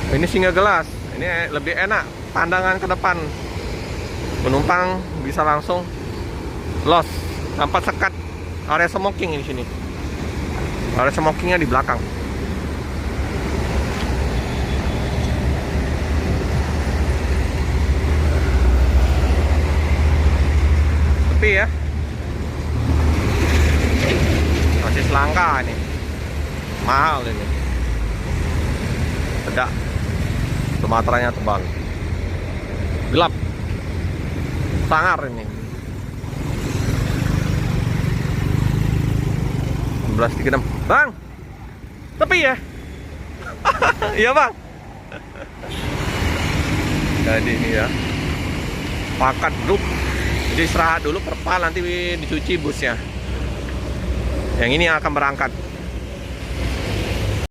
Ini single gelas. Ini lebih enak, pandangan ke depan. Penumpang bisa langsung los tanpa sekat. Area smoking di sini. Area smokingnya di belakang. Sepi ya. Masih selangka ini. Mahal ini. Bedak. Sumateranya tebal. Gelap. Sangar ini. 11.36. Bang. Sepi ya? Iya, Bang. Jadi ini ya. Pakat grup. Jadi istirahat dulu, perpal nanti dicuci busnya. Yang ini akan berangkat.